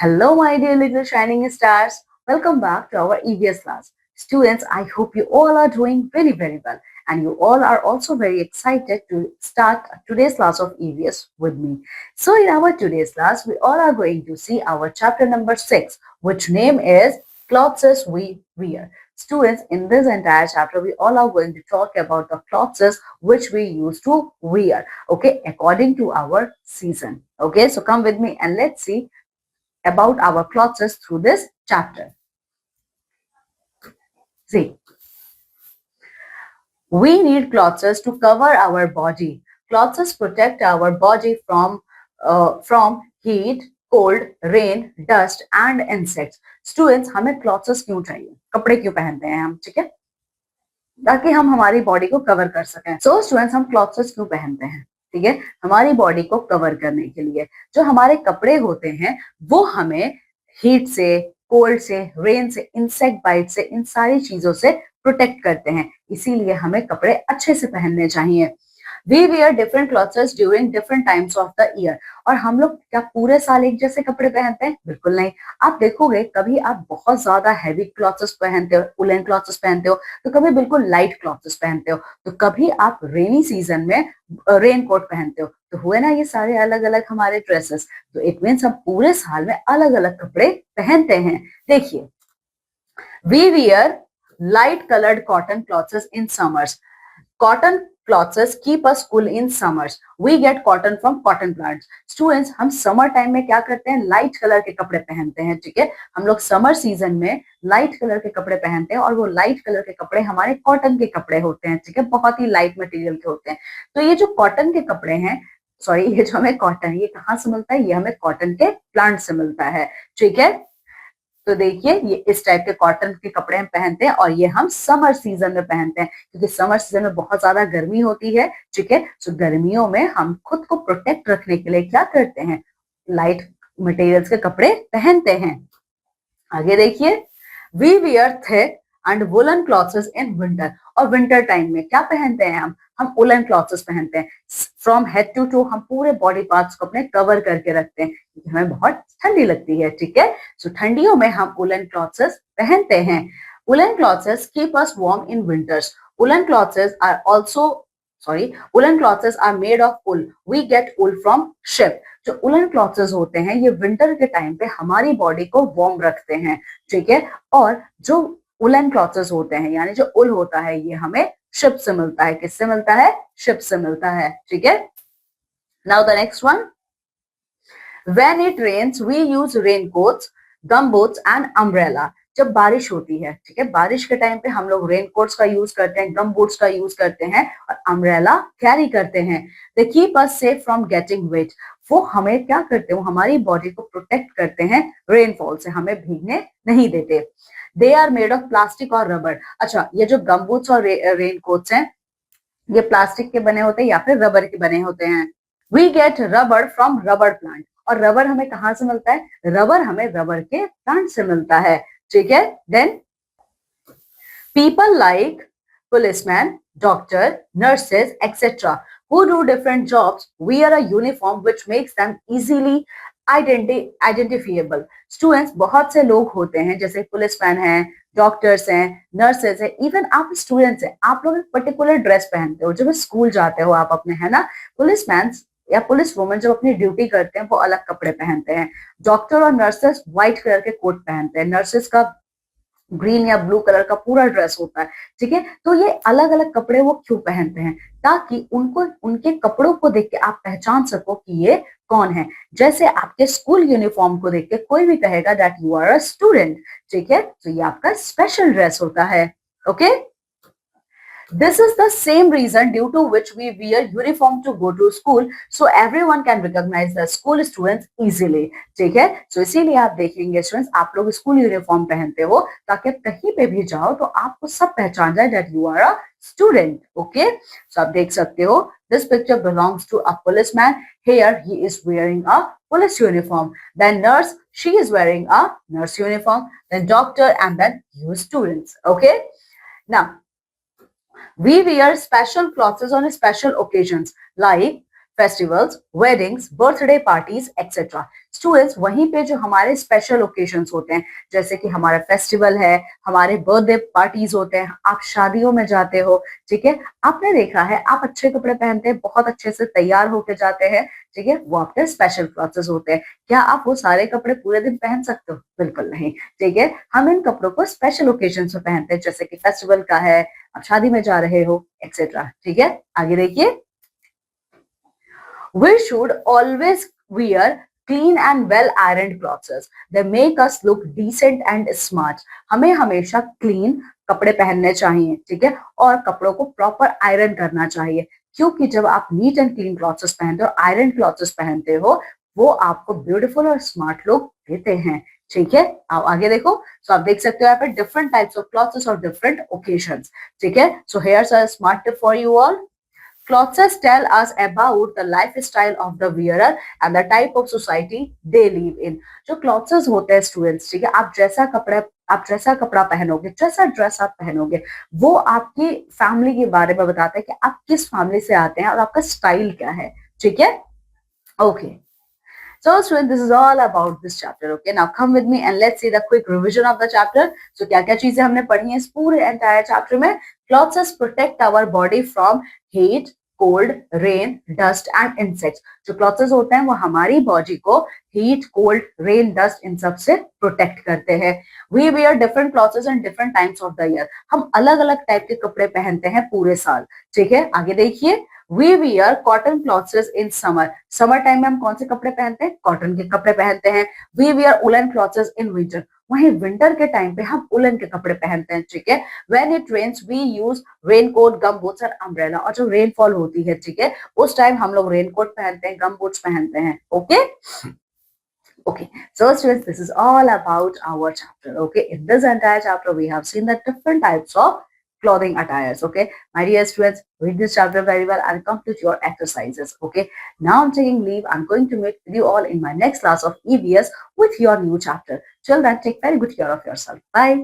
Hello, my dear little shining stars. Welcome back to our EVS class. Students, I hope you all are doing very well. And you all are also very excited to start today's class of EVS with me. So in our today's class, we all are going to see our chapter number 6, which name is Clothes We Wear. Students, in this entire chapter, we all are going to talk about the clothes which we used to wear, okay, according to our season. Okay, so come with me and let's see about our clothes through this chapter. See, we need clothes to cover our body. Clothes protect our body from heat, cold, rain, dust and insects. Students, हमें clothes क्यों चाहिए? कपड़े क्यों पहनते हैं हम, ठीक है? ताकि हम हमारी बॉडी को कवर कर सकें. So students, हम clothes क्यों पहनते हैं? ठीक है, हमारी बॉडी को कवर करने के लिए. जो हमारे कपड़े होते हैं वो हमें हीट से, कोल्ड से, रेन से, इंसेक्ट बाइट से, इन सारी चीजों से प्रोटेक्ट करते हैं. इसीलिए हमें कपड़े अच्छे से पहनने चाहिए. We wear different clothes during different times of the year. और हम लोग क्या पूरे साल एक जैसे कपड़े पहनते हैं? बिल्कुल नहीं. आप देखोगे कभी आप बहुत ज्यादा हैवी क्लॉथ्स पहनते हो, वुलन क्लॉथ्स पहनते हो, तो कभी बिल्कुल लाइट क्लॉथ्स पहनते हो, तो कभी आप रेनी सीजन में रेन कोट पहनते हो. तो हुए ना ये सारे अलग अलग हमारे ड्रेसेस. तो इट मीन्स हम पूरे साल में अलग अलग कपड़े पहनते हैं. देखिए, we wear light colored cotton clothes in summers. Cotton clothes keep us cool in summers. We get cotton from cotton plants. Students, हम समर टाइम में क्या करते हैं? लाइट कलर के कपड़े पहनते हैं, ठीक है. हम लोग समर सीजन में लाइट कलर के कपड़े पहनते हैं और वो लाइट कलर के कपड़े हमारे कॉटन के कपड़े होते हैं, ठीक है. बहुत ही लाइट मटेरियल के होते हैं. तो ये जो कॉटन के कपड़े हैं, सॉरी, ये जो हमें कॉटन, ये कहाँ से मिलता है? ये हमें कॉटन के प्लांट से मिलता है, ठीक है. तो देखिए, ये इस टाइप के कॉटन के कपड़े हम पहनते हैं और ये हम समर सीजन में पहनते हैं क्योंकि समर सीजन में बहुत ज्यादा गर्मी होती है, ठीक है. तो गर्मियों में हम खुद को प्रोटेक्ट रखने के लिए क्या करते हैं? लाइट मटेरियल्स के कपड़े पहनते हैं. आगे देखिए, we wear thick and woollen clothes in winter. और विंटर टाइम में क्या पहनते हैं हम वुलन क्लॉथ्स पहनते हैं. फ्रॉम हेड टू टू हम पूरे बॉडी पार्ट्स को अपने कवर करके रखते हैं क्योंकि हमें बहुत ठंडी लगती है, ठीक है. सो ठंडियों में हम वुलन क्लॉथ्स पहनते हैं. Woollen clothes keep us warm in winters. Woollen clothes are also woolen clothes are made of wool. We get wool from sheep. जो वुलन क्लॉथ्स होते हैं ये विंटर के टाइम पे हमारी बॉडी को वार्म रखते हैं, ठीक है. और जो वुलन क्लॉथ्स होते हैं यानी जो उल होता है ये हमें शिप से मिलता है. किससे मिलता है? शिप से मिलता है, ठीक है. Now the next one, when it rains we use raincoats, gumboots and umbrella. जब बारिश होती है, ठीक है, बारिश के टाइम पे हम लोग रेनकोट्स का यूज करते हैं, गम बूट्स का यूज करते हैं और अम्ब्रेला कैरी करते हैं. They keep us safe from getting wait. वो हमें क्या करते हैं? वो हमारी बॉडी को प्रोटेक्ट करते हैं रेनफॉल से, हमें भीगने नहीं देते. They are made of plastic और रबर. अच्छा, ये जो गम बूट्स और रेनकोट्स हैं ये प्लास्टिक के बने होते हैं या फिर रबर के बने होते हैं. We get rubber from rubber plant. और रबर हमें कहाँ से मिलता है? रबर हमें रबर के प्लांट से मिलता है, ठीक है. Then people like policemen, doctor, nurses, etc. who do different jobs wear a uniform which makes them easily identifiable. Students, बहुत से लोग होते हैं जैसे पुलिसमैन हैं, डॉक्टर्स हैं, नर्सेज हैं, इवन आप स्टूडेंट्स हैं. आप लोग एक पर्टिकुलर ड्रेस पहनते हो जब स्कूल जाते हो आप अपने, है ना. पुलिसमैन या पुलिस वुमेन जब अपनी ड्यूटी करते हैं वो अलग कपड़े पहनते हैं. डॉक्टर और नर्सेस व्हाइट कलर के कोट पहनते हैं. नर्सेस का ग्रीन या ब्लू कलर का पूरा ड्रेस होता है, ठीक है. तो ये अलग अलग कपड़े वो क्यों पहनते हैं? ताकि उनको उनके कपड़ों को देख के आप पहचान सको कि ये कौन है. जैसे आपके स्कूल यूनिफॉर्म को देख के कोई भी कहेगा that you are a student, ठीक है. तो ये आपका स्पेशल ड्रेस होता है, okay. This is the same reason due to which we wear uniform to go to school, so everyone can recognize the school students easily. ठीक है. So इसीलिए आप देखेंगे स्टूडेंट्स, आप लोग स्कूल यूनिफॉर्म पहनते हो ताकि आप कहीं पे भी जाओ तो आपको सब पहचान जाए that you are a student. Okay. So आप देख सकते हो, this picture belongs to a policeman. Here he is wearing a police uniform. Then nurse, she is wearing a nurse uniform. Then doctor, and then you students. Okay. Now we wear special clothes on special occasions like festivals, weddings, birthday parties etcetera. Students वहीं पे जो हमारे special occasions होते हैं, जैसे कि हमारा festival है, हमारे बर्थडे पार्टीज होते हैं, आप शादियों में जाते हो, ठीक है, आपने देखा है आप अच्छे कपड़े पहनते हैं, बहुत अच्छे से तैयार होके जाते हैं, ठीक है, वो आपके स्पेशल क्लॉथ्स होते हैं। क्या आप वो सारे कपड़े पूरे दिन पहन सकते हो? बिल्कुल नहीं, ठीक है, हम इन कपड़ों को स्पेशल ओकेजन में पहनते हैं, जैसे कि फेस्टिवल का है, आप शादी में जा रहे हो एक्सेट्रा, ठीक है। आगे देखिए, we should always wear clean and well ironed clothes. They make us look decent and smart. हमें हमेशा क्लीन कपड़े पहनने चाहिए, ठीक है, और कपड़ों को प्रॉपर आयरन करना चाहिए, क्योंकि जब आप नीट एंड क्लीन क्लॉथ्स पहनते हो, आयरन क्लॉथ्स पहनते हो, वो आपको ब्यूटीफुल और स्मार्ट लुक देते हैं, ठीक है। आप आगे देखो, सो आप देख सकते हो यहाँ पे डिफरेंट टाइप्स ऑफ क्लॉथ्स और डिफरेंट ओकेजन्स, ठीक है। So here's are smart tip for you all. Clothes tell us about the lifestyle of the wearer and the type of society they live in. जो clothes होते हैं students, ठीक है, आप जैसा कपड़ा पहनोगे, जैसा ड्रेस आप पहनोगे, वो आपकी फैमिली के बारे में बताता है कि आप किस फैमिली से आते हैं और आपका स्टाइल क्या है, ठीक है। Okay, so students, this is all about this chapter. Okay, now come with me and let's see the quick revision of the chapter. So क्या क्या चीजें हमने पढ़ी हैं इस पूरे entire chapter में? Clothes protect our body from heat, cold, rain, dust and insects. जो clothes होते हैं वो हमारी body को heat, cold, rain, dust इन सब से protect करते हैं. We wear different clothes in different times of the year. हम अलग अलग टाइप के कपड़े पहनते हैं पूरे साल, ठीक है। आगे देखिए, We wear cotton clothes in summer. Summer time में हम कौन से कपड़े पहनते हैं? कॉटन के कपड़े पहनते हैं. We wear woolen clothes in winter. वहीं विंटर के टाइम पे हम उलन के कपड़े पहनते हैं, ठीक है। When it rains, we use raincoat, gumboots और umbrella. और जो रेनफॉल होती है, ठीक है, उस टाइम हम लोग रेनकोट पहनते हैं, गमबूट्स पहनते हैं, okay. Okay, so students, this is all about our chapter. Okay, in this entire chapter, we have seen the different types of clothing attires. Okay, my dear students, read this chapter very well and complete your exercises. Okay, now I'm taking leave. I'm going to meet with you all in my next class of EVS with your new chapter. Till then, take very good care of yourself. Bye.